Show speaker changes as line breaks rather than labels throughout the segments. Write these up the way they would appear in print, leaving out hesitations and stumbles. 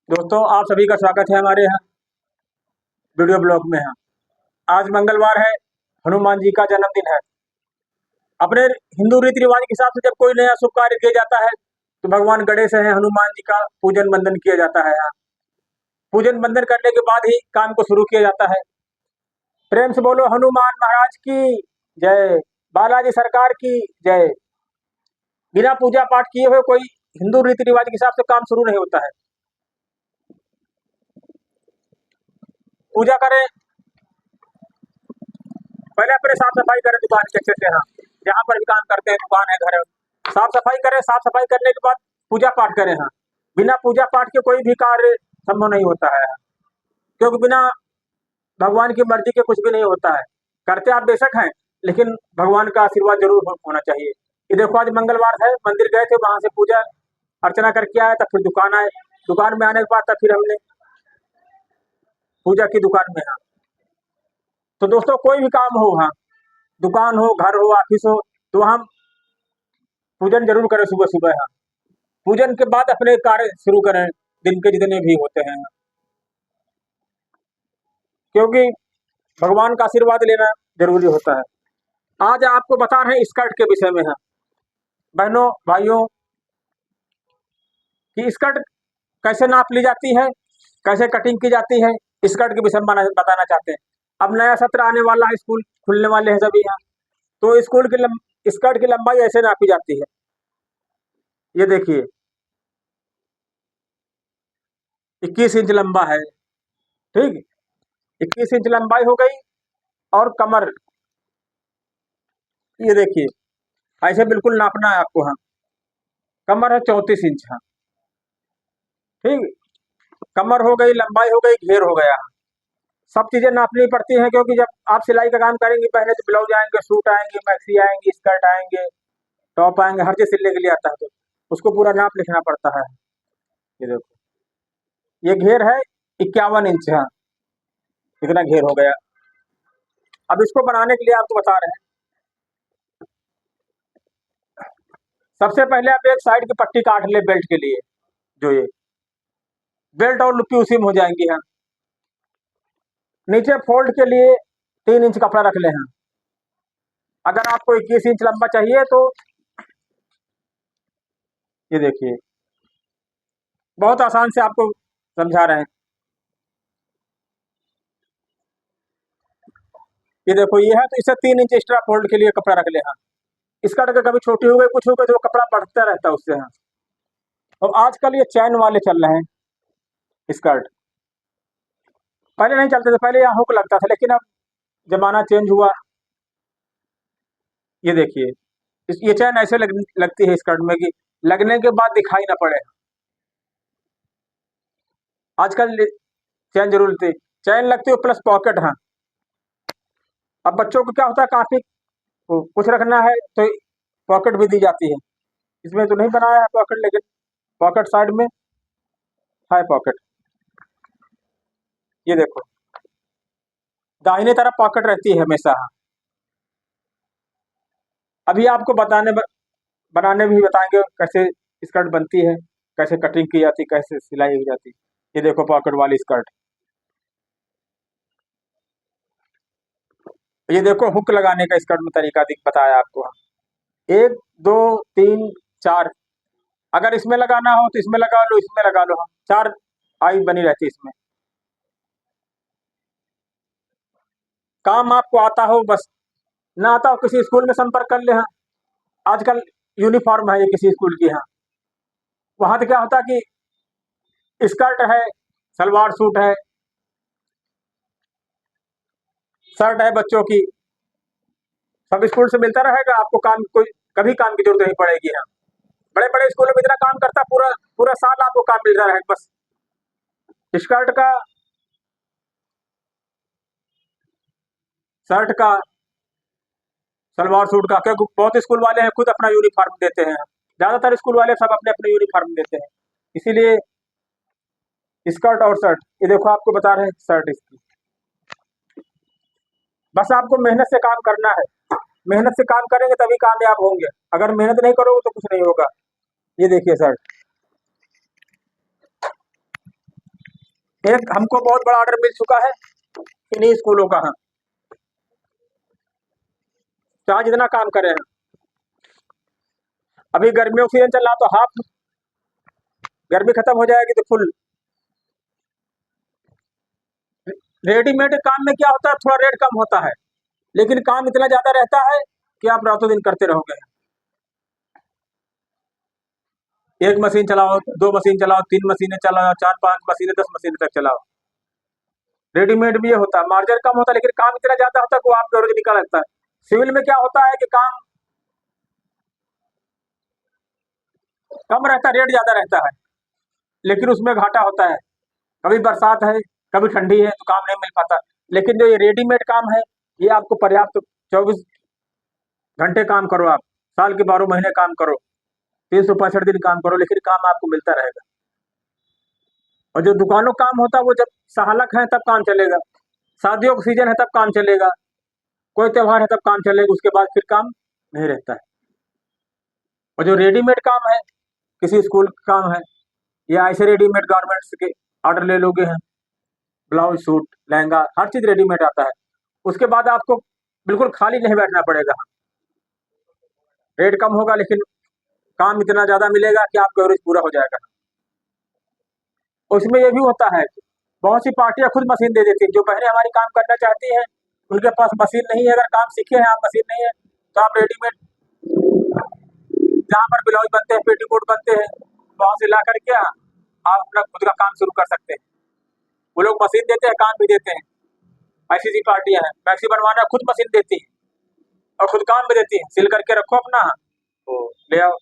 दोस्तों, आप सभी का स्वागत है हमारे यहाँ वीडियो ब्लॉग में। आज मंगलवार है, हनुमान जी का जन्मदिन है। अपने हिंदू रीति रिवाज के हिसाब से जब कोई नया शुभ कार्य किया जाता है तो भगवान गणेश है, हनुमान जी का पूजन वंदन किया जाता है। पूजन वंदन करने के बाद ही काम को शुरू किया जाता है। प्रेम से बोलो हनुमान महाराज की जय, बालाजी सरकार की जय। बिना पूजा पाठ किए हुए कोई हिंदू रीति रिवाज के हिसाब से काम शुरू नहीं होता है। पूजा करें, पहले अपने साफ सफाई करें दुकान के अच्छे से। जहाँ पर भी काम करते हैं, दुकान है, घर है, साफ सफाई करें। साफ सफाई करने के बाद पूजा पाठ करें। बिना पूजा पाठ के कोई भी कार्य संभव नहीं होता है, क्योंकि बिना भगवान की मर्जी के कुछ भी नहीं होता है। करते आप बेशक हैं, लेकिन भगवान का आशीर्वाद जरूर होना चाहिए। ये देखो, आज मंगलवार है, मंदिर गए थे, वहां से पूजा अर्चना करके आए, तब फिर दुकान आए। दुकान में आने के बाद तब फिर हमने पूजा की दुकान में। तो दोस्तों, कोई भी काम हो, दुकान हो, घर हो, ऑफिस हो, तो हम पूजन जरूर करें सुबह सुबह। पूजन के बाद अपने कार्य शुरू करें, दिन के जितने भी होते हैं, क्योंकि भगवान का आशीर्वाद लेना जरूरी होता है। आज आपको बता रहे हैं स्कर्ट के विषय में। बहनों भाइयों, कि स्कर्ट कैसे नाप ली जाती है, कैसे कटिंग की जाती है, स्कर्ट के विषय में बताना चाहते हैं। अब नया सत्र आने वाला है, स्कूल खुलने वाले हैं सभी यहाँ। तो स्कूल की स्कर्ट की लंबाई ऐसे नापी जाती है। ये देखिए, 21 इंच लंबा है, ठीक, 21 इंच लंबाई हो गई। और कमर, ये देखिए, ऐसे बिल्कुल नापना है आपको। कमर है 34 इंच। ठीक, कमर हो गई, लंबाई हो गई, घेर हो गया। सब चीजें नापनी पड़ती हैं, क्योंकि जब आप सिलाई का काम करेंगे, पहले तो ब्लाउज आएंगे, सूट आएंगे, मैक्सी आएंगी, स्कर्ट आएंगे, टॉप आएंगे, हर चीज सिलने के लिए आता है, तो उसको पूरा नाप लिखना पड़ता है। ये देखो, ये घेर है 51 इंच। इतना घेर हो गया। अब इसको बनाने के लिए आपको बता रहे हैं, सबसे पहले आप एक साइड की पट्टी काट ले बेल्ट के लिए। जो ये बेल्ट और लुक्की उसी में हो जाएंगी। नीचे फोल्ड के लिए 3 इंच कपड़ा रख ले। अगर आपको 21 इंच लंबा चाहिए तो ये देखिए, बहुत आसान से आपको समझा रहे हैं। ये देखो, ये है, तो इसे 3 इंच एक्स्ट्रा फोल्ड के लिए कपड़ा रख ले। स्कर्ट अगर कभी छोटी हो गई, कुछ हो गई, तो वो कपड़ा बढ़ता रहता है उससे। और आजकल ये चैन वाले चल रहे हैं स्कर्ट। पहले नहीं चलते थे, पहले यहाँ हुक लगता था, लेकिन अब जमाना चेंज हुआ। ये देखिए, ये चैन ऐसे लगती है स्कर्ट में कि लगने के बाद दिखाई ना पड़े। आजकल चैन जरूर लगती, चैन लगती है प्लस पॉकेट। अब बच्चों को क्या होता है, काफी कुछ रखना है तो पॉकेट भी दी जाती है। इसमें तो नहीं बनाया है पॉकेट, लेकिन पॉकेट साइड में है पॉकेट। ये देखो, दाहिने तरफ पॉकेट रहती है हमेशा। अभी आपको बनाने भी बताएंगे कैसे स्कर्ट बनती है, कैसे कटिंग की जाती, कैसे सिलाई की जाती। ये देखो, पॉकेट वाली स्कर्ट। ये देखो, हुक लगाने का स्कर्ट में तरीका बताया आपको। 1 2 3 4, अगर इसमें लगाना हो तो इसमें लगा लो, इसमें लगा लो। 4 आई बनी रहती है इसमें। काम आपको आता हो बस, ना आता हो किसी स्कूल में संपर्क कर ले। आजकल यूनिफॉर्म है ये किसी स्कूल की। वहां तो क्या होता है कि स्कर्ट है, सलवार सूट है, शर्ट है बच्चों की, सब स्कूल से मिलता रहेगा आपको। काम कोई कभी काम की जरूरत नहीं पड़ेगी। बड़े बड़े स्कूलों में इतना काम करता, पूरा पूरा साल आपको काम मिलता रहेगा। बस स्कर्ट का, शर्ट का, सलवार सूट का, क्योंकि बहुत स्कूल वाले हैं खुद अपना यूनिफॉर्म देते हैं। ज्यादातर स्कूल वाले सब अपने अपने यूनिफॉर्म देते हैं, इसीलिए स्कर्ट और शर्ट। ये देखो, आपको बता रहे हैं शर्ट इसकी। बस आपको मेहनत से काम करना है। मेहनत से काम करेंगे तभी कामयाब होंगे, अगर मेहनत नहीं करोगे तो कुछ नहीं होगा। ये देखिए शर्ट, एक हमको बहुत बड़ा ऑर्डर मिल चुका है इन्हीं स्कूलों का। हाँ, चाहे जितना काम करें हैं। अभी गर्मियों का सीजन चल रहा तो हाफ, गर्मी खत्म हो जाएगी तो फुल। रेडीमेड काम में क्या होता है, थोड़ा रेट कम होता है, लेकिन काम इतना ज्यादा रहता है कि आप रातों दिन करते रहोगे। एक मशीन चलाओ, दो मशीन चलाओ, तीन मशीनें चलाओ, चार पांच मशीनें, 10 मशीनें तक चलाओ। रेडीमेड भी ये होता है, मार्जिन कम होता है लेकिन काम इतना ज्यादा होता है कि वो आपके रोज निकल लगता है। सिविल में क्या होता है कि काम कम रहता है, रेट ज्यादा रहता है, लेकिन उसमें घाटा होता है। कभी बरसात है, कभी ठंडी है तो काम नहीं मिल पाता। लेकिन जो ये रेडीमेड काम है, ये आपको पर्याप्त 24 घंटे काम करो, आप साल के 12 महीने काम करो, 365 दिन काम करो, लेकिन काम आपको मिलता रहेगा। और जो दुकानों का काम होता है वो जब सहालक है तब काम चलेगा, शादियों का सीजन है तब काम चलेगा, कोई त्योहार है तब काम चलेगा, उसके बाद फिर काम नहीं रहता है। और जो रेडीमेड काम है, किसी स्कूल का काम है या ऐसे रेडीमेड गारमेंट्स के ऑर्डर ले लोगे हैं, ब्लाउज सूट लहंगा हर चीज रेडीमेड आता है, उसके बाद आपको बिल्कुल खाली नहीं बैठना पड़ेगा। रेट कम होगा लेकिन काम इतना ज्यादा मिलेगा कि आपका एवरेज पूरा हो जाएगा। उसमें ये भी होता है कि बहुत सी पार्टियां खुद मशीन दे देती हैं, जो बहनें हमारी काम करना चाहती हैं उनके पास मशीन नहीं है, अगर काम सीखे हैं आप, मशीन नहीं है तो आप रेडीमेड जहाँ पर ब्लाउज बनते हैं, पेटीकोट बनते हैं, वहां से ला करके आप अपना खुद का काम शुरू कर सकते हैं। वो लोग मशीन देते हैं, काम भी देते हैं। ऐसी सी पार्टियां हैं, मैक्सी बनवाना खुद मशीन देती है और खुद काम भी देती है, सिल करके रखो अपना तो ले आओ।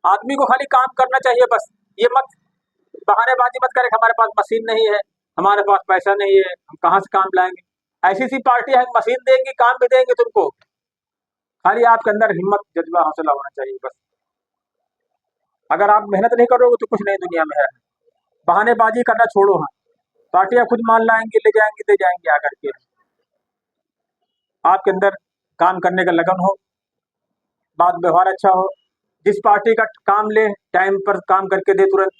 आदमी को खाली काम करना चाहिए बस, ये मत बहानेबाजी मत करे कि हमारे पास मशीन नहीं है, हमारे पास पैसा नहीं है, हम कहाँ से काम लाएंगे। ऐसी सी पार्टी है, मशीन देंगी काम भी देंगे तुमको, खाली आपके अंदर हिम्मत जज्बा हौसला होना चाहिए बस। अगर आप मेहनत नहीं करोगे तो कुछ नहीं दुनिया में है। बहानेबाजी करना छोड़ो। हाँ, पार्टियां खुद माल लाएंगी, ले जाएंगी, दे जाएंगे आकर के। आपके अंदर काम करने का लगन हो, बात व्यवहार अच्छा हो, जिस पार्टी का काम ले टाइम पर काम करके दे तुरंत,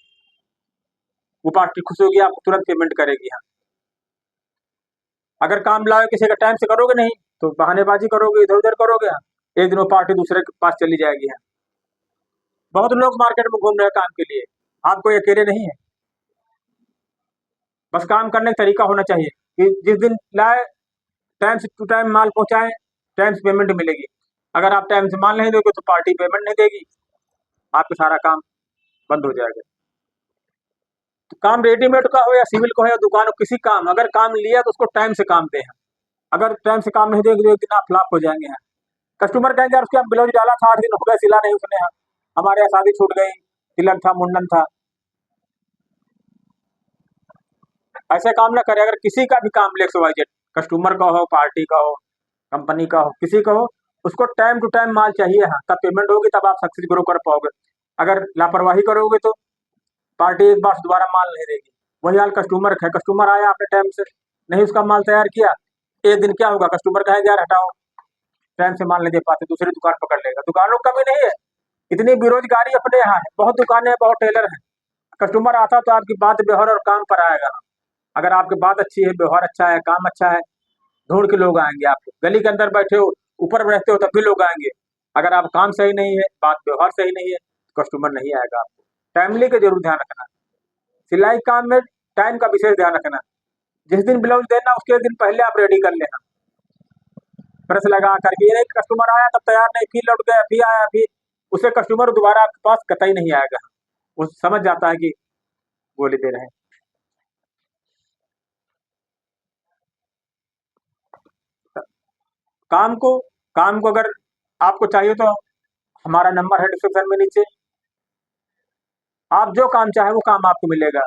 वो पार्टी खुश होगी, आपको तुरंत पेमेंट करेगी। हाँ, अगर काम लाओ किसी का टाइम से करोगे नहीं तो बहानेबाजी करोगे, इधर उधर करोगे, हाँ, एक दिन वो पार्टी दूसरे के पास चली जाएगी। हाँ, बहुत लोग मार्केट में घूम रहे हैं काम के लिए, आप कोई अकेले नहीं है। बस काम करने का तरीका होना चाहिए कि जिस दिन लाए टाइम से टू टाइम माल पहुंचाएं, टाइम से पेमेंट मिलेगी। अगर आप टाइम से माल नहीं दोगे तो पार्टी पेमेंट नहीं देगी, आपका सारा काम बंद हो जाएगा। तो काम रेडीमेड का हो या सिविल का हो या दुकान हो, किसी काम अगर काम लिया तो उसको टाइम से काम दें। अगर टाइम से काम नहीं देंगे तो एक दिन आप फ्लॉप हो जाएंगे। हैं कस्टमर कहेंगे यार उसके यहाँ ब्लाउज डाला था, 8 दिन हो गए सिला नहीं उसने, हमारे यहाँ शादी छूट गई, तिलक था, मुंडन था। ऐसे काम ना करें। अगर किसी का भी काम ले XYZ, कस्टमर का हो, पार्टी का हो, कंपनी का हो, किसी का हो, उसको टाइम टू टाइम माल चाहिए। हाँ, तब पेमेंट होगी, तब आप सक्सेस ग्रो कर पाओगे। अगर लापरवाही करोगे तो पार्टी एक बार दोबारा माल नहीं देगी। वही हाल कस्टमर का है, कस्टमर आया आपने टाइम से नहीं उसका माल तैयार किया, एक दिन क्या होगा, कस्टमर कहेगा यार हटाओ, टाइम से माल नहीं दे पाते, दूसरी दुकान पकड़ लेगा। दुकानों की कमी नहीं है, इतनी बेरोजगारी अपने यहाँ है, बहुत दुकानें हैं, बहुत टेलर हैं। कस्टमर आता तो आपकी बात व्यवहार और काम पर आएगा। अगर आपकी बात अच्छी है, व्यवहार अच्छा है, काम अच्छा है, ढूंढ के लोग आएंगे। आपको गली के अंदर बैठे हो, ऊपर बैठते हो, तब भी लोग आएंगे। अगर आप काम सही नहीं है, बात व्यवहार सही नहीं है, तो कस्टमर नहीं आएगा। आपको टाइमली का जरूर ध्यान रखना। सिलाई काम में टाइम का विशेष ध्यान रखना। जिस दिन ब्लाउज देना उसके एक दिन पहले आप रेडी कर लेना, प्रेस लगा करके। ये नहीं कस्टमर आया तब तैयार नहीं, फिर लौट गया, फिर आया, फिर उसे कस्टमर दोबारा आपके पास कतई नहीं आएगा। वो समझ जाता है कि गोली दे रहे हैं। काम को काम को अगर आपको चाहिए तो हमारा नंबर है डिस्क्रिप्शन में नीचे, आप जो काम चाहे वो काम आपको मिलेगा।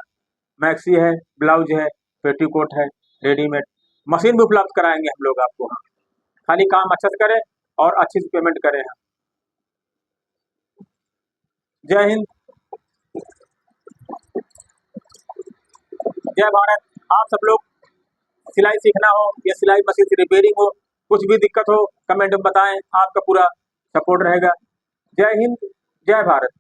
मैक्सी है, ब्लाउज है, पेटीकोट है, रेडीमेड, मशीन भी उपलब्ध कराएंगे हम लोग आपको। हाँ, खाली काम अच्छा से करें और अच्छी से पेमेंट करें। हाँ, जय हिंद, जय भारत। आप सब लोग सिलाई सीखना हो या सिलाई मशीन से रिपेयरिंग हो, कुछ भी दिक्कत हो कमेंट में बताएं, आपका पूरा सपोर्ट रहेगा। जय हिंद, जय भारत।